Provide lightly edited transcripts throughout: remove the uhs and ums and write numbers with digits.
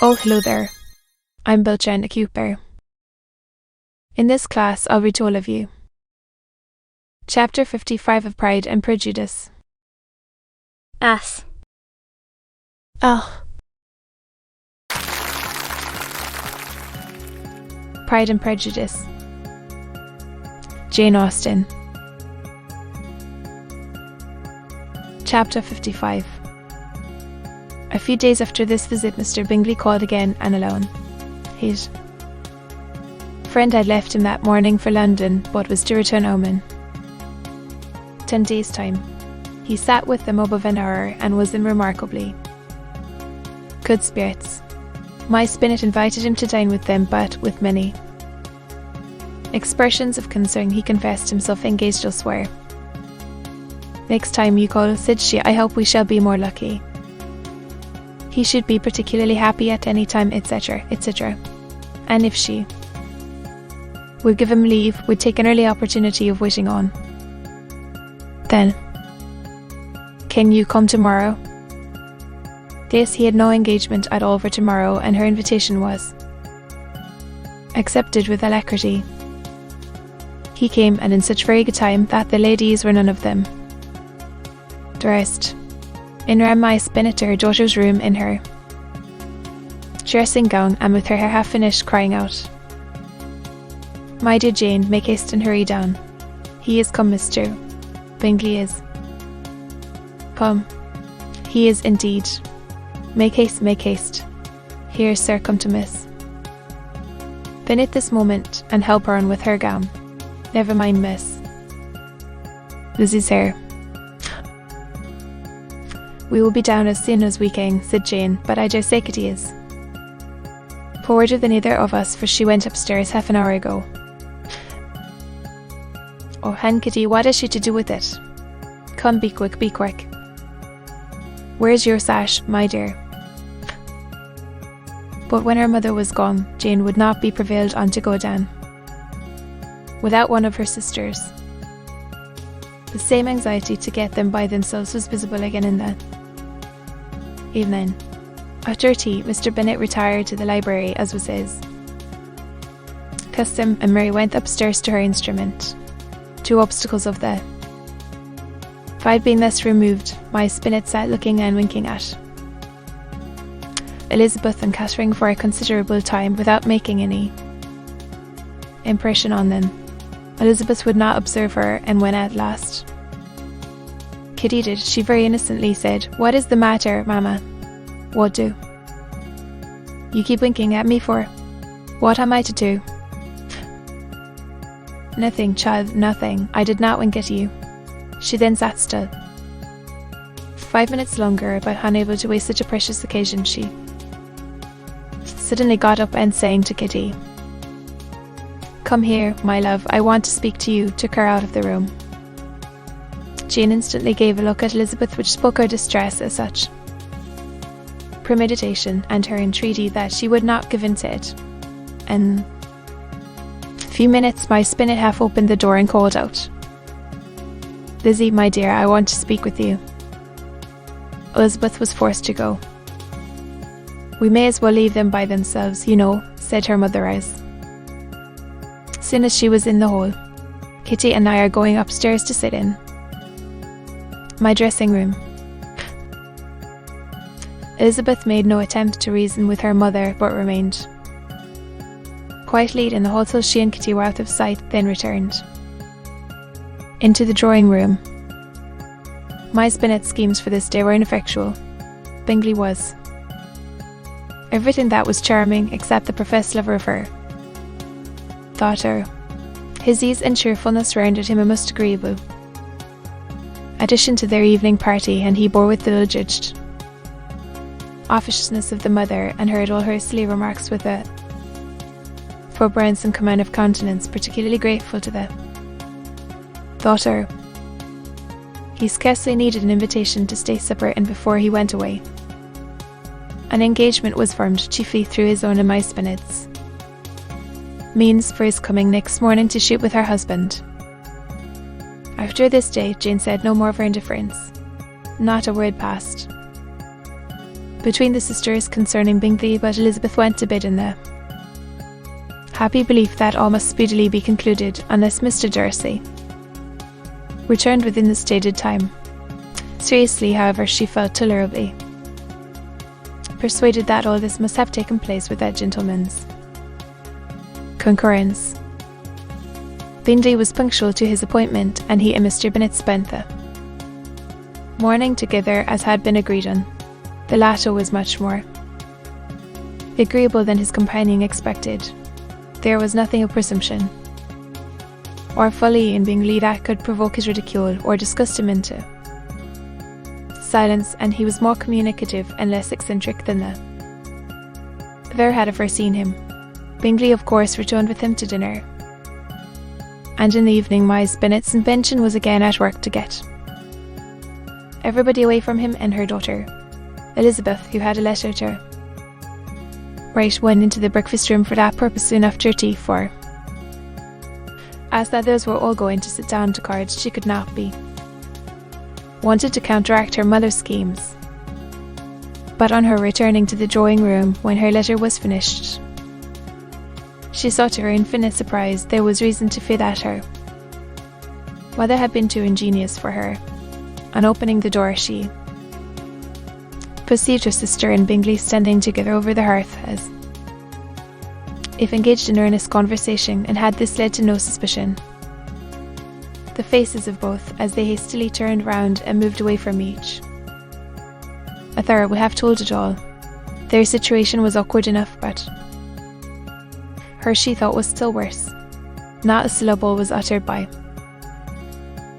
Oh, hello there. I'm Bilchen Cooper. In this class, I'll read to all of you. Chapter 55 of Pride and Prejudice. Ass. Oh. Pride and Prejudice. Jane Austen. Chapter 55. A few days after this visit, Mr. Bingley called again and alone. His friend had left him that morning for London, but was to return home in 10 days' time. He sat with them above an hour and was in remarkably good spirits. My Spinnet invited him to dine with them, but with many expressions of concern he confessed himself engaged elsewhere. Next time you call, said she, I hope we shall be more lucky. He should be particularly happy at any time, etc., etc. And if she would give him leave, would take an early opportunity of waiting on. Then, can you come tomorrow? This, he had no engagement at all for tomorrow, and her invitation was accepted with alacrity. He came, and in such very good time that the ladies were none of them dressed. In ran my Spinnet to her daughter's room in her dressing gown, and with her hair half finished, crying out, My dear Jane, make haste and hurry down. He is come, Mr. Bingley is come. He is indeed. Make haste, make haste. Here, sir, come to miss Binnet this moment, and help her on with her gown. Never mind, miss Lizzie's hair. We will be down as soon as we can, said Jane, but I dare say Kitty is forwarder than either of us, for she went upstairs half an hour ago. Oh, hen Kitty, what is she to do with it? Come, be quick, be quick. Where's your sash, my dear? But when her mother was gone, Jane would not be prevailed on to go down without one of her sisters. The same anxiety to get them by themselves was visible again in the evening. After tea, Mr. Bennet retired to the library, as was his custom, and Mary went upstairs to her instrument. Two obstacles of the fight being thus removed, my Spinnet sat looking and winking at Elizabeth and Catherine for a considerable time without making any impression on them. Elizabeth would not observe her, and when at last Kitty did, she very innocently said, What is the matter, Mamma? What do you keep winking at me for? What am I to do? Nothing, child, nothing. I did not wink at you. She then sat still. 5 minutes longer, but unable to waste such a precious occasion, she suddenly got up and saying to Kitty, Come here, my love, I want to speak to you, took her out of the room. Jane instantly gave a look at Elizabeth which spoke her distress as such premeditation, and her entreaty that she would not give in to it. In a few minutes, my Spinnet half opened the door and called out, Lizzie, my dear, I want to speak with you. Elizabeth was forced to go. We may as well leave them by themselves, you know, said her mother as soon as she was in the hall. Kitty and I are going upstairs to sit in my dressing room. Elizabeth made no attempt to reason with her mother, but remained quietly in the hall till she and Kitty were out of sight, then returned into the drawing room. My Spinnet's schemes for this day were ineffectual. Bingley was everything that was charming, except the professed lover of her daughter. His ease and cheerfulness rendered him a most agreeable addition to their evening party, and he bore with the ill-judged officiousness of the mother, and heard all her silly remarks with a forbearance and command of countenance particularly grateful to the daughter. He scarcely needed an invitation to stay supper, and before he went away, an engagement was formed, chiefly through his own and my Spinnet's means, for his coming next morning to shoot with her husband. After this day, Jane said no more of her indifference. Not a word passed between the sisters concerning Bingley, but Elizabeth went to bed in the happy belief that all must speedily be concluded unless Mr. Darcy returned within the stated time. Seriously, however, she felt tolerably persuaded that all this must have taken place with that gentleman's concurrence. Bingley was punctual to his appointment, and he and Mr. Bennet spent the morning together as had been agreed on. The latter was much more agreeable than his companion expected. There was nothing of presumption or folly in Bingley that could provoke his ridicule or disgust him into silence, and he was more communicative and less eccentric than the other had ever seen him. Bingley, of course, returned with him to dinner, and in the evening Miss Bennet's invention was again at work to get everybody away from him and her daughter. Elizabeth, who had a letter to write, went into the breakfast room for that purpose soon after tea, for as the others were all going to sit down to cards, she could not be wanted to counteract her mother's schemes. But on her returning to the drawing room when her letter was finished, she saw to her infinite surprise there was reason to fear that her mother had been too ingenious for her. On opening the door, she perceived her sister and Bingley standing together over the hearth, as if engaged in earnest conversation, and had this led to no suspicion, the faces of both, as they hastily turned round and moved away from each other, would have told it all. Their situation was awkward enough, but her, she thought, was still worse. Not a syllable was uttered by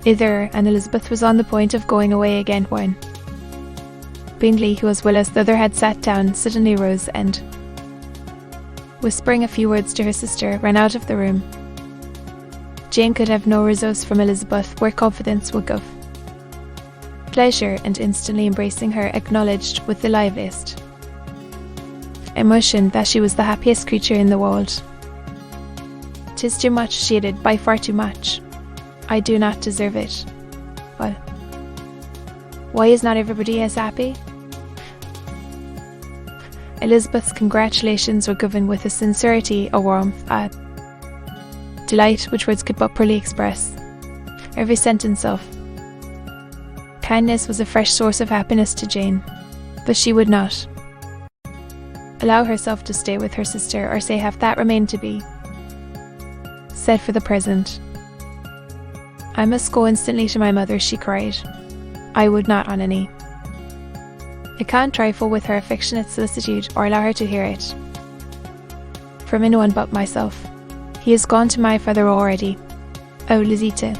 either, and Elizabeth was on the point of going away again when Bingley, who as well as the other had sat down, suddenly rose and, whispering a few words to her sister, ran out of the room. Jane could have no resource from Elizabeth where confidence would give pleasure, and instantly embracing her, acknowledged with the liveliest emotion that she was the happiest creature in the world. "'Tis too much," she added, "by far too much. I do not deserve it. But why is not everybody as happy?" Elizabeth's congratulations were given with a sincerity, a warmth, a delight which words could but poorly express. Every sentence of kindness was a fresh source of happiness to Jane, but she would not allow herself to stay with her sister, or say have that remained to be said for the present. "I must go instantly to my mother," she cried. "I would not on any account trifle with her affectionate solicitude, or allow her to hear it from anyone but myself. He is gone to my father already. Oh, Lizita,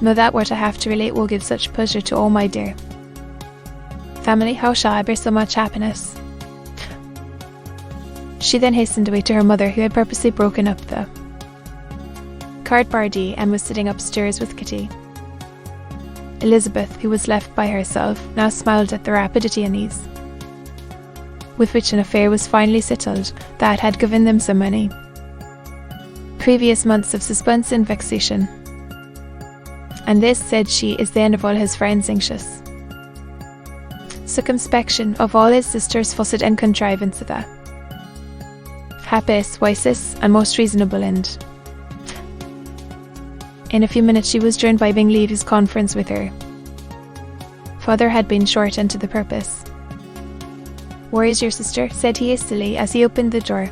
know that what I have to relate will give such pleasure to all my dear family. How shall I bear so much happiness?" She then hastened away to her mother, who had purposely broken up the card party and was sitting upstairs with Kitty. Elizabeth, who was left by herself, now smiled at the rapidity and ease with which an affair was finally settled that had given them so many previous months of suspense and vexation. "And this," said she, "is the end of all his friends' anxious circumspection, of all his sister's fussed and contrivance of the happiest, wisest, and most reasonable end." In a few minutes she was joined by Bingley, whose conference with her father had been short and to the purpose. "Where is your sister?" said he hastily, as he opened the door.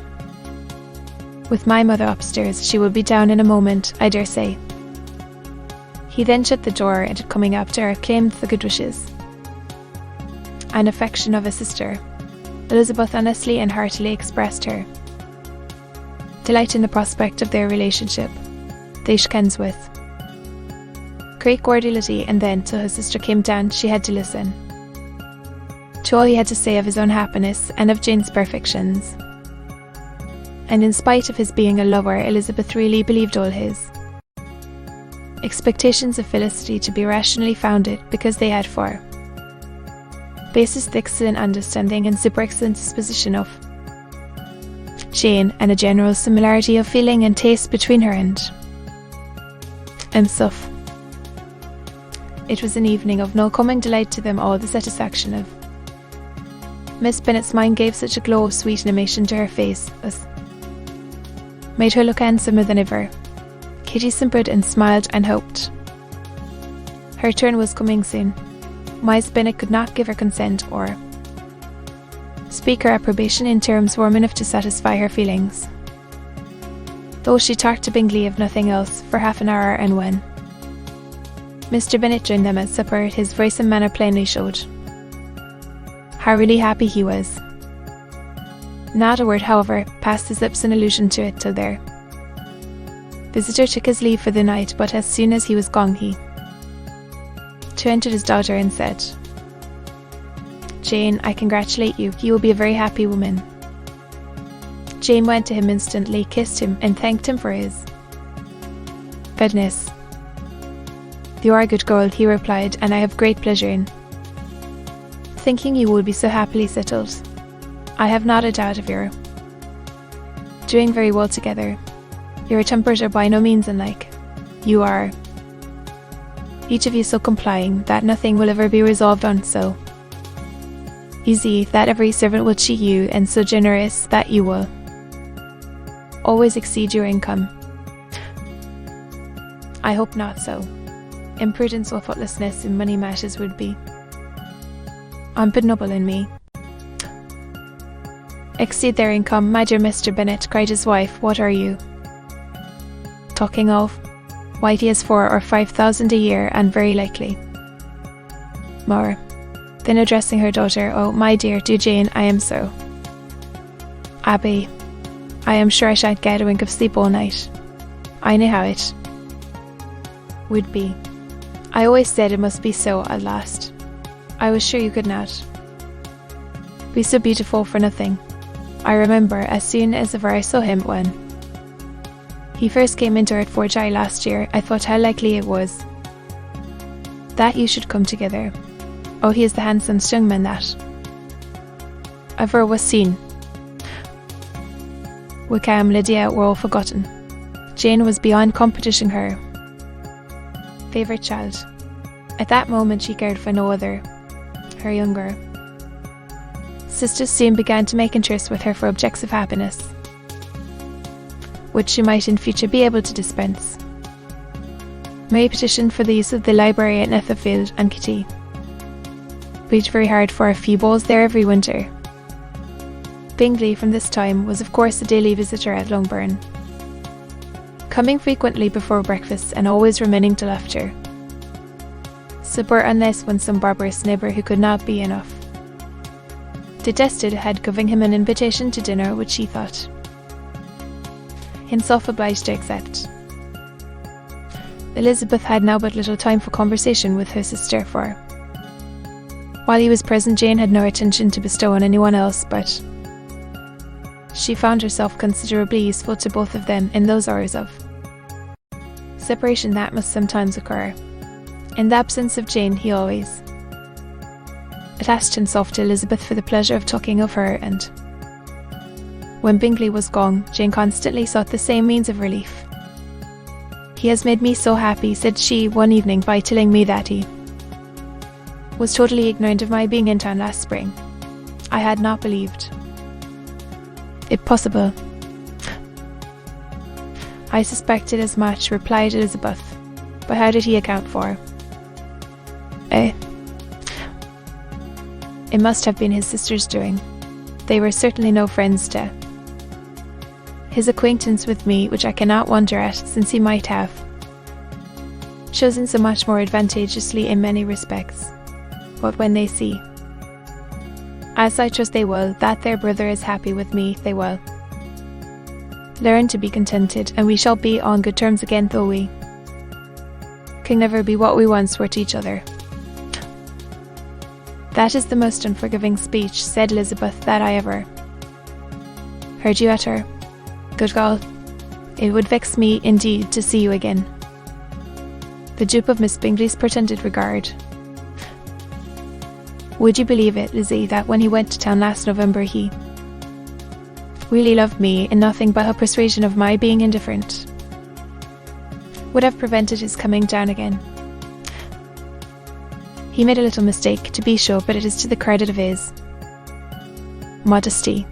"With my mother upstairs. She will be down in a moment, I dare say." He then shut the door, and coming up to her, claimed the good wishes and affection of a sister. Elizabeth honestly and heartily expressed her delight in the prospect of their relationship. They shook hands with great cordiality, and then, till his sister came down, she had to listen to all he had to say of his own happiness and of Jane's perfections. And in spite of his being a lover, Elizabeth really believed all his expectations of felicity to be rationally founded, because they had for basis the excellent understanding and super excellent disposition of Jane, and a general similarity of feeling and taste between her and himself. It was an evening of no common delight to them all, the satisfaction of Miss Bennet's mind gave such a glow of sweet animation to her face as made her look handsomer than ever. Kitty simpered and smiled and hoped. Her turn was coming soon. Miss Bennet could not give her consent or speak her approbation in terms warm enough to satisfy her feelings. Though she talked to Bingley of nothing else for half an hour, and when Mr. Bennet joined them at supper, his voice and manner plainly showed how really happy he was. Not a word, however, passed his lips in allusion to it till their visitor took his leave for the night, but as soon as he was gone he entered his daughter and said, "Jane, I congratulate you. You will be a very happy woman." Jane went to him instantly, kissed him, and thanked him for his goodness. "You are a good girl," he replied, "and I have great pleasure in thinking you will be so happily settled. I have not a doubt of your doing very well together. Your tempers are by no means unlike. You are each of you so complying that nothing will ever be resolved on so easy that every servant will cheat you, and so generous that you will always exceed your income. I hope not so. Imprudence or thoughtlessness in money matters would be unpardonable in me. Exceed their income, my dear Mr. Bennet, cried his wife. What are you talking of? Why, he has 4,000 or 5,000 a year, and very likely more. Then addressing her daughter, "Oh, my dear, do Jane, I am so happy. I am sure I shan't get a wink of sleep all night. I know how it would be. I always said it must be so at last. I was sure you could not be so beautiful for nothing. I remember as soon as ever I saw him when he first came into our Forge last year, I thought how likely it was that you should come together. Oh, he is the handsomest young man that ever was seen. Wickham, Lydia were all forgotten. Jane was beyond competition her favourite child. At that moment she cared for no other. Her younger sisters soon began to make interest with her for objects of happiness, which she might in future be able to dispense. Mary petitioned for the use of the library at Netherfield, and Kitty worked very hard for a few balls there every winter. Bingley from this time was of course a daily visitor at Longbourn, coming frequently before breakfast and always remaining till after supper, unless when some barbarous neighbour who could not be enough detested had given him an invitation to dinner which he thought himself obliged to accept. Elizabeth had now but little time for conversation with her sister, for while he was present Jane had no attention to bestow on anyone else, but she found herself considerably useful to both of them in those hours of separation that must sometimes occur. In the absence of Jane he always attached himself to Elizabeth for the pleasure of talking of her, and when Bingley was gone, Jane constantly sought the same means of relief. "He has made me so happy," said she one evening, "by telling me that he was totally ignorant of my being in town last spring. I had not believed it possible." "I suspected as much," replied Elizabeth, "but how did he account for it must have been his sister's doing. They were certainly no friends to his acquaintance with me, which I cannot wonder at, since he might have chosen so much more advantageously in many respects. But when they see, as I trust they will, that their brother is happy with me, they will learn to be contented, and we shall be on good terms again, though we can never be what we once were to each other." "That is the most unforgiving speech," said Elizabeth, "that I ever heard you utter. Good God, it would vex me indeed to see you again the dupe of Miss Bingley's pretended regard. Would you believe it, Lizzie, that when he went to town last November he really loved me, and nothing but a persuasion of my being indifferent would have prevented his coming down again? He made a little mistake, to be sure, but it is to the credit of his modesty.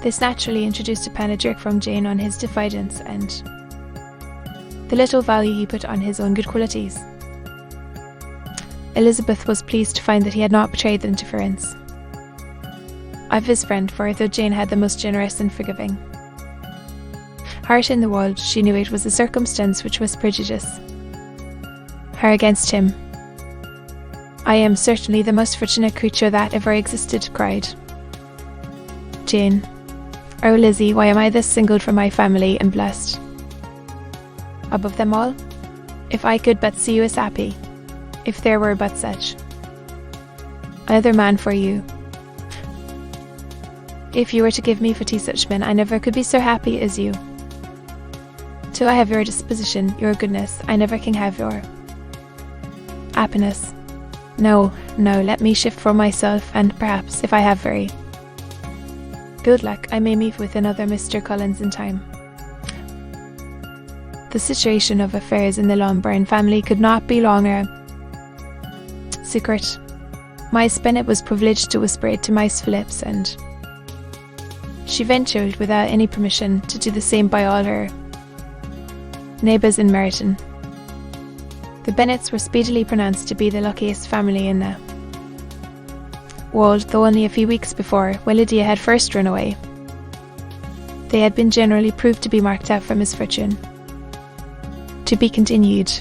This naturally introduced a panegyric from Jane on his diffidence and the little value he put on his own good qualities. Elizabeth was pleased to find that he had not betrayed the interference of his friend, for though Jane had the most generous and forgiving heart in the world, she knew it was a circumstance which was prejudice her against him. "I am certainly the most fortunate creature that ever existed," cried Jane. "Oh, Lizzie, why am I thus singled from my family and blessed above them all? If I could but see you as happy, if there were but such another man for you. If you were to give me 40 such men, I never could be so happy as you. Till I have your disposition, your goodness, I never can have your happiness. No, let me shift for myself, and perhaps, if I have very good luck, I may meet with another Mr. Collins in time." The situation of affairs in the Lombourn family could not be longer secret. Miss Bennet was privileged to whisper it to Miss Phillips, and she ventured, without any permission, to do the same by all her neighbours in Meryton. The Bennets were speedily pronounced to be the luckiest family in the world, though only a few weeks before, when Lydia had first run away, they had been generally proved to be marked out for misfortune. To be continued.